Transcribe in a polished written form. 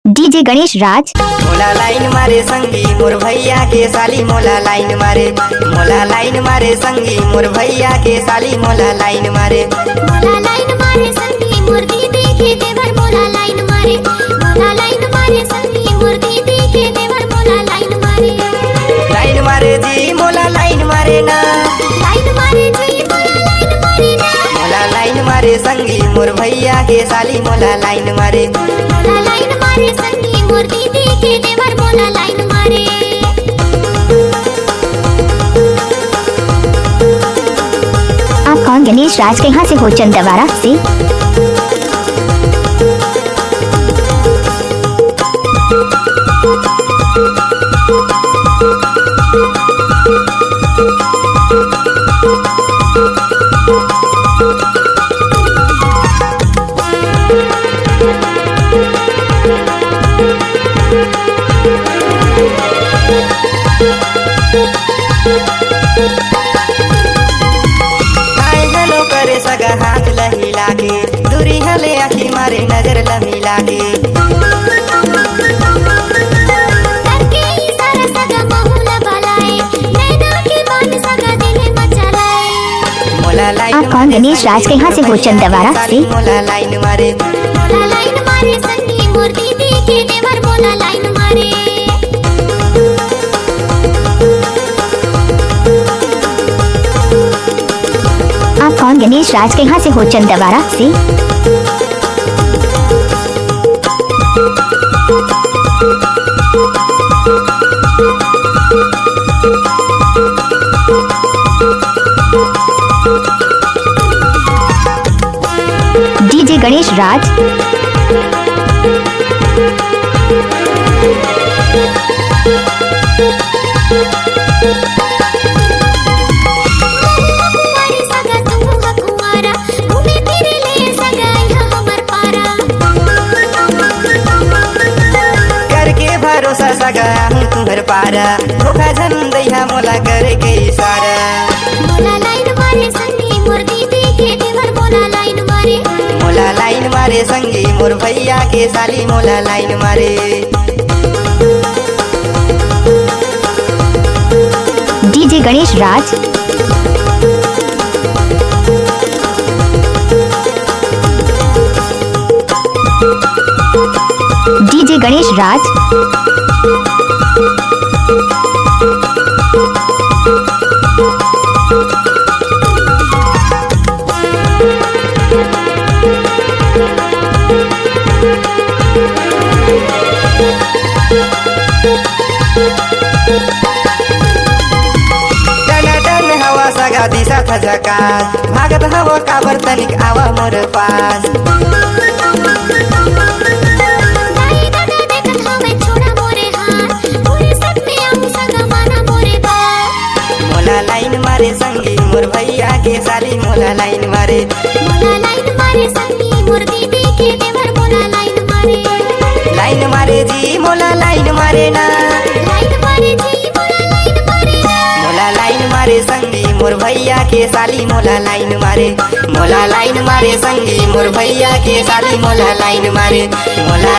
DJ Ganesh राज। मोला line मारे संगी मोर भैया के साली मोला लाइन मारे, मोला लाइन मारे संगी मोर भैया के साली मोला लाइन मारे, मोला लाइन मारे संगी मोर दीदी के देवर मोला लाइन मारे, मोला लाइन मारे संगी मोर दीदी के देवर मोला लाइन मारे, लाइन मारे जी मोला लाइन मारे ना, लाइन मारे जी मोला लाइन मारे ना, मोला लाइन मारे संगी मोर भैया के साली मोला लाइन मारे, मोला लाइन मारे संगी मोर दीदी के देवर मोला लाइन मारे। आप कौन? गणेश राज कहाँ से हो? चंदवारा से। हाय हेलो करे सगा हाथ लही लागे, दूरी हले आखी मारे नजर लमी लागे, करके इशारा सगा बहुला बलाए, नैना के बात सगा दिले मचलाए, मोला लाइन आप कौन? गणेश राज कहाँ से हो? चंदवारा से। मोला लाइन मारे, मोला लाइन मारे संगी मोर दीदी के देवर मोला लाइन मारे। आप कौन? गणेश राज कहाँ से हो? चंदवारा से। डीजे गणेश राज। कुंवारी सगा तू ह कुंवारा, घूमे फिरे ले सगा यह हमर पारा, करके भरोसा सगा हूँ तुम्हर पारा, धोखा झन दैहा मोला करे के इशारा, मोला लाइन मारे संगी मोर दीदी के देवर मोला लाइन मारे, मोला लाइन मारे संगी मोर भैया के साली मोला लाइन मारे, डीजे गणेश राज। डीजे गणेश राज। टनाटन हवा सगा दिशा था झकास, भागत हवा काबर तनिक आवा मोर पास, दाई दादा देखत हवे छोड़ा मोरे हाथ, पूरे सब में आऊं सगा माना मोरे बात, मोला लाइन मारे संगी मोर भैया के साली मोला लाइन मारे, मोला लाइन मारे संगी मोर दीदी के देवर मोला लाइन मारे, लाइन मारे जी मोला लाइन मारे ना, लाइन मारे जी मोला लाइन मारे ना, मोला लाइन मारे संगी मोर भैया के साली मोला लाइन मारे, मोला लाइन मारे संगी मोर भैया के साली मोला लाइन मारे, मोला